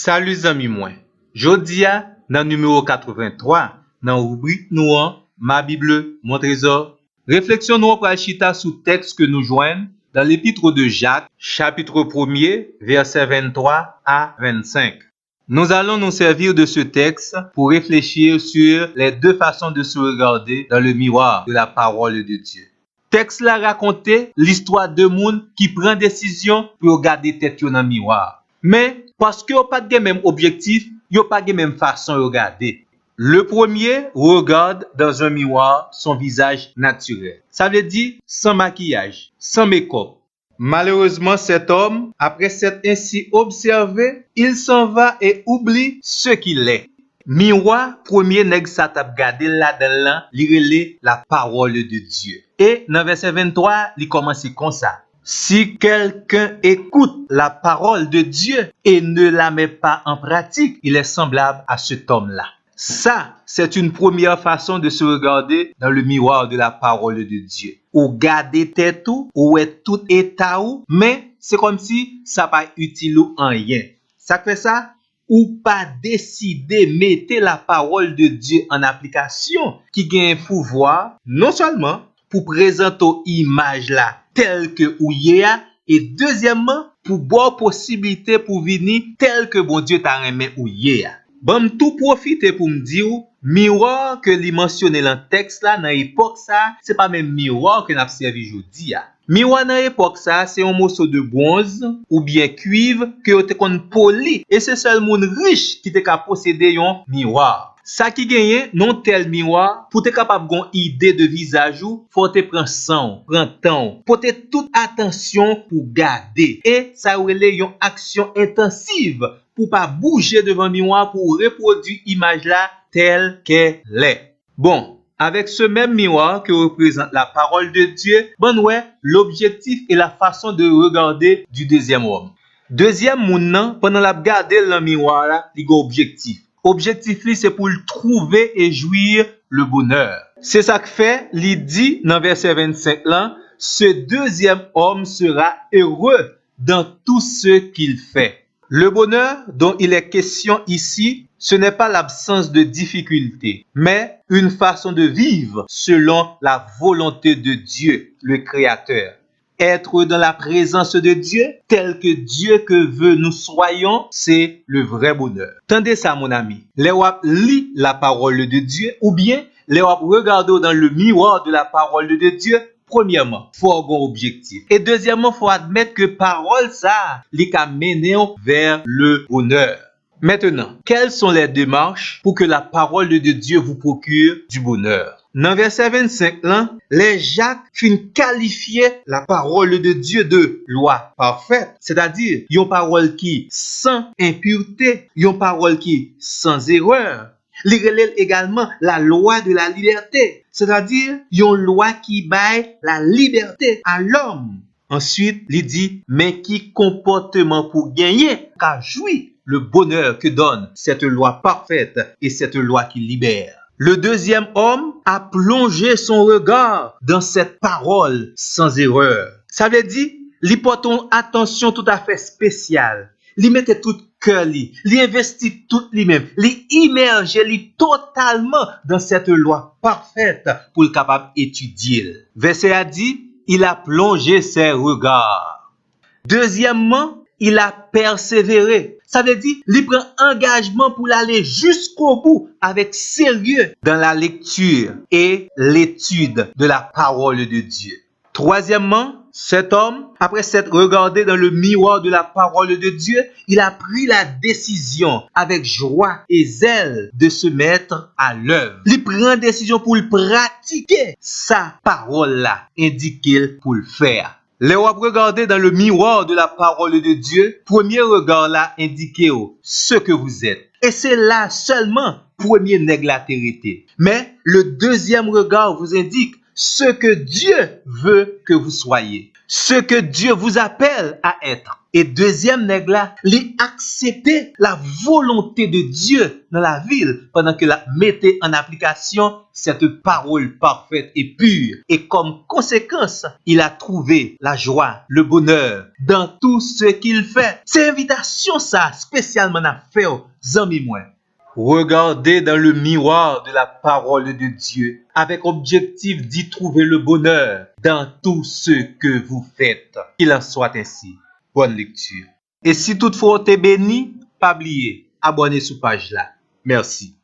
Salut zami mwen, jodi a nan numéro 83, nan rubrik nou an, Ma Bible, Mon Trésor. Réflexion nou pral chita sou texte que nous joignent dans l'épître de Jacques, chapitre 1er, versets 23 à 25. Nous allons nous servir de ce texte pour réfléchir sur les deux façons de se regarder dans le miroir de la parole de Dieu. Texte la raconte l'histoire de moun qui prend décision pour regarder tête yo dans miroir. Mais parce que yo pas de même objectif, yo pas de même façon de regarder. Le premier regarde dans un miroir son visage naturel. Ça veut dire sans maquillage, sans make-up. Malheureusement, cet homme, après s'être ainsi observé, il s'en va et oublie ce qu'il est. Miroir, premier nèg sa t'a gardé là-dedans, li relè la parole de Dieu. Et dans verset 23, il commence comme ça. Si quelqu'un écoute la parole de Dieu et ne la met pas en pratique, il est semblable à cet homme-là. Ça, c'est une première façon de se regarder dans le miroir de la parole de Dieu. Ou garder tête ou est tout état ou, mais c'est comme si ça pas utile ou en rien. Ça fait ça, ou pas décider mettre la parole de Dieu en application qui gagne pouvoir non seulement pour présenter image là telle que ou y a, et deuxièmement pour voir possibilité pour venir tel que bon Dieu t'a remis ou y a. Bon tout profiter pour me dire miroir que li mentionné dans texte là dans époque ça c'est pas même miroir que n'a servi aujourd'hui. Miroir dans époque ça c'est un morceau de bronze ou bien cuivre que te kon poli et c'est seul monde riche qui te ka posséder un miroir. Ça qui gagne non tel miroir pour te capable gon idée de visage ou faut te prendre sang, prendre temps, porter toute attention pour garder et ça relè une action intensive pour pas bouger devant miroir pour reproduire image là telle qu'elle est. Bon, avec ce même miroir que représente la parole de Dieu, l'objectif et la façon de regarder du deuxième homme. Deuxième moun pendant la garder le miroir là, il a objectif. Objectif c'est pour le trouver et jouir le bonheur. C'est ça que fait, il dit dans verset 25 là, ce deuxième homme sera heureux dans tout ce qu'il fait. Le bonheur dont il est question ici, ce n'est pas l'absence de difficultés, mais une façon de vivre selon la volonté de Dieu, le Créateur. Être dans la présence de Dieu, tel que Dieu que veut nous soyons, c'est le vrai bonheur. Tendez ça, mon ami. Les wap lit la parole de Dieu, ou bien les wap regardez dans le miroir de la parole de Dieu. Premièrement, faut avoir un objectif. Et deuxièmement, faut admettre que parole ça, li ka mener vers le bonheur. Maintenant, quelles sont les démarches pour que la parole de Dieu vous procure du bonheur? Dans verset 25, là, les Jacques fin qualifier la parole de Dieu de loi parfaite, c'est-à-dire une parole qui sans impureté, une parole qui sans erreur. Il relève également la loi de la liberté, c'est-à-dire une loi qui baille la liberté à l'homme. Ensuite, il dit, mais qui comportement pour gagner, car jouir le bonheur que donne cette loi parfaite et cette loi qui libère. Le deuxième homme a plongé son regard dans cette parole sans erreur. Ça veut dire, il porte une attention tout à fait spéciale. Il mette tout cœur, il investit tout lui-même, il immerge totalement dans cette loi parfaite pour le capable étudier. Verset a dit, il a plongé ses regards. Deuxièmement, il a persévéré. Ça veut dire, il prend engagement pour aller jusqu'au bout avec sérieux dans la lecture et l'étude de la parole de Dieu. Troisièmement, cet homme, après s'être regardé dans le miroir de la parole de Dieu, il a pris la décision avec joie et zèle de se mettre à l'œuvre. Il prend décision pour le pratiquer sa parole-là, indiquée pour le faire. Les wap regarder dans le miroir de la parole de Dieu, premier regard là indiqué ce que vous êtes. Et c'est là seulement premier nèg la territé. Mais le deuxième regard vous indique ce que Dieu veut que vous soyez, ce que Dieu vous appelle à être. Et deuxième nègre là, il acceptait la volonté de Dieu dans la ville pendant que la mettait en application cette parole parfaite et pure. Et comme conséquence, il a trouvé la joie, le bonheur dans tout ce qu'il fait. C'est invitation ça, spécialement à faire, amis moi. Regardez dans le miroir de la parole de Dieu avec objectif d'y trouver le bonheur dans tout ce que vous faites. Qu'il en soit ainsi. Bonne lecture. Et si toutefois t'es béni, pas oublier, abonnez sur page là. Merci.